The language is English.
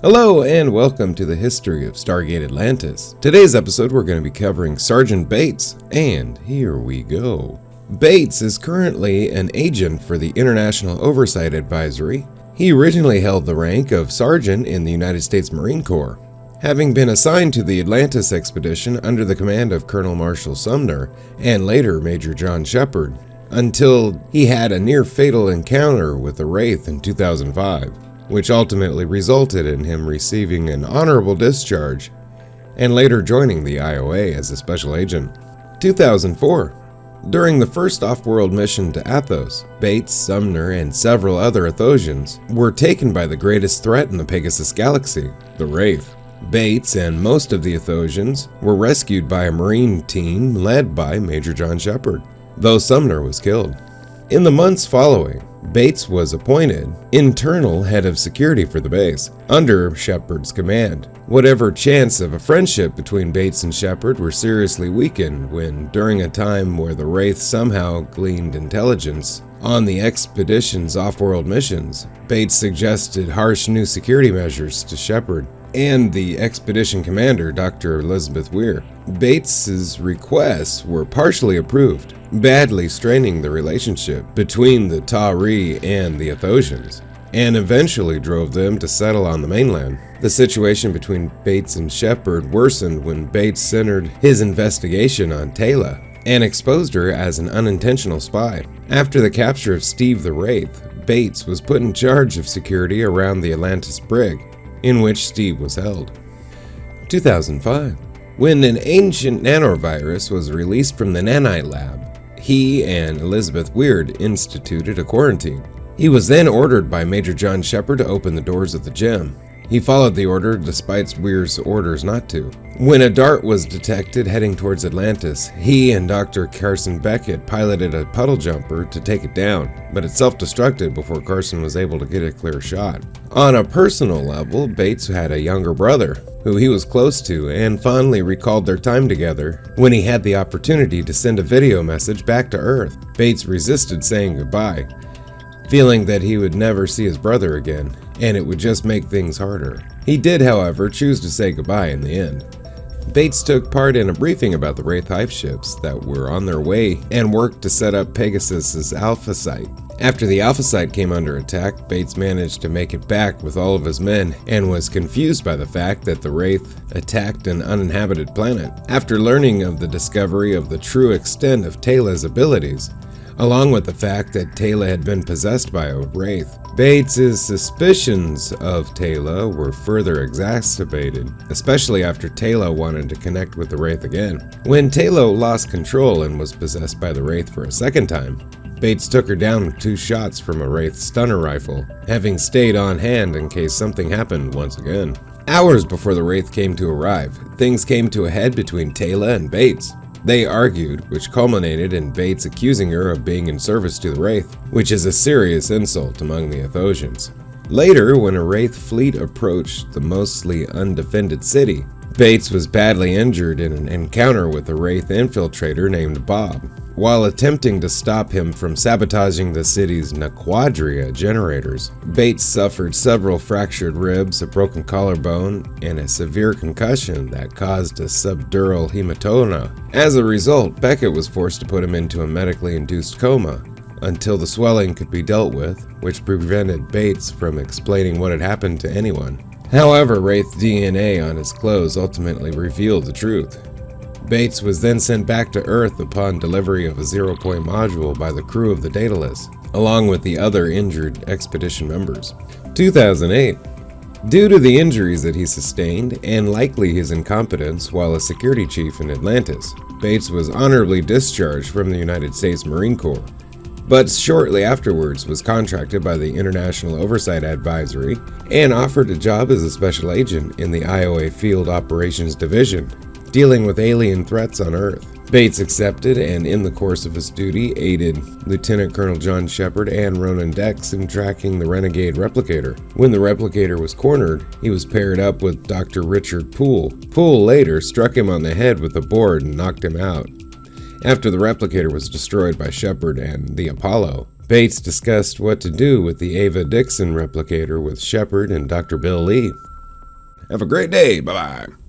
Hello and welcome to the history of Stargate Atlantis. Today's episode we're going to be covering Sergeant Bates, and here we go. Bates is currently an agent for the International Oversight Advisory. He originally held the rank of Sergeant in the United States Marine Corps, having been assigned to the Atlantis expedition under the command of Colonel Marshall Sumner and later Major John Sheppard, until he had a near-fatal encounter with the Wraith in 2005. Which ultimately resulted in him receiving an honorable discharge and later joining the IOA as a special agent. 2004. During the first off-world mission to Athos, Bates, Sumner, and several other Athosians were taken by the greatest threat in the Pegasus galaxy, the Wraith. Bates and most of the Athosians were rescued by a Marine team led by Major John Sheppard, though Sumner was killed. In the months following, Bates was appointed internal head of security for the base, under Sheppard's command. Whatever chance of a friendship between Bates and Sheppard were seriously weakened when, during a time where the Wraith somehow gleaned intelligence on the expedition's off-world missions, Bates suggested harsh new security measures to Sheppard and the expedition commander, Dr. Elizabeth Weir. Bates's requests were partially approved, badly straining the relationship between the Tok'ra and the Athosians, and eventually drove them to settle on the mainland. The situation between Bates and Sheppard worsened when Bates centered his investigation on Tok'ra and exposed her as an unintentional spy. After the capture of Steve the Wraith, Bates was put in charge of security around the Atlantis brig, in which Steve was held. 2005. When an ancient nanovirus was released from the nanite lab, he and Elizabeth Weir instituted a quarantine. He was then ordered by Major John Sheppard to open the doors of the gem. He followed the order despite Weir's orders not to. When a dart was detected heading towards Atlantis, he and Dr. Carson Beckett piloted a puddle jumper to take it down, but it self-destructed before Carson was able to get a clear shot. On a personal level, Bates had a younger brother, who he was close to and fondly recalled their time together when he had the opportunity to send a video message back to Earth. Bates resisted saying goodbye, feeling that he would never see his brother again, and it would just make things harder. He did, however, choose to say goodbye in the end. Bates took part in a briefing about the Wraith hive ships that were on their way and worked to set up Pegasus's Alpha Site. After the Alpha Site came under attack, Bates managed to make it back with all of his men and was confused by the fact that the Wraith attacked an uninhabited planet. After learning of the discovery of the true extent of Tok'ra's abilities, along with the fact that Tok'ra had been possessed by a Wraith, Bates's suspicions of Tok'ra were further exacerbated, especially after Tok'ra wanted to connect with the Wraith again. When Tok'ra lost control and was possessed by the Wraith for a second time, Bates took her down with 2 shots from a Wraith stunner rifle, having stayed on hand in case something happened once again. Hours before the Wraith came to arrive, things came to a head between Tok'ra and Bates. They argued, which culminated in Bates accusing her of being in service to the Wraith, which is a serious insult among the Athosians. Later, when a Wraith fleet approached the mostly undefended city, Bates was badly injured in an encounter with a Wraith infiltrator named Bob, while attempting to stop him from sabotaging the city's Naquadria generators. Bates suffered several fractured ribs, a broken collarbone, and a severe concussion that caused a subdural hematoma. As a result, Beckett was forced to put him into a medically induced coma until the swelling could be dealt with, which prevented Bates from explaining what had happened to anyone. However, Wraith DNA on his clothes ultimately revealed the truth. Bates was then sent back to Earth upon delivery of a zero-point module by the crew of the Daedalus, along with the other injured expedition members. 2008. Due to the injuries that he sustained, and likely his incompetence while a security chief in Atlantis, Bates was honorably discharged from the United States Marine Corps, but shortly afterwards was contracted by the International Oversight Advisory and offered a job as a special agent in the IOA Field Operations Division, dealing with alien threats on Earth. Bates accepted and in the course of his duty aided Lieutenant Colonel John Sheppard and Ronan Dex in tracking the renegade replicator. When the replicator was cornered, he was paired up with Dr. Richard Poole. Poole later struck him on the head with a board and knocked him out. After the replicator was destroyed by Sheppard and the Apollo, Bates discussed what to do with the Ava Dixon replicator with Sheppard and Dr. Bill Lee. Have a great day. Bye-bye.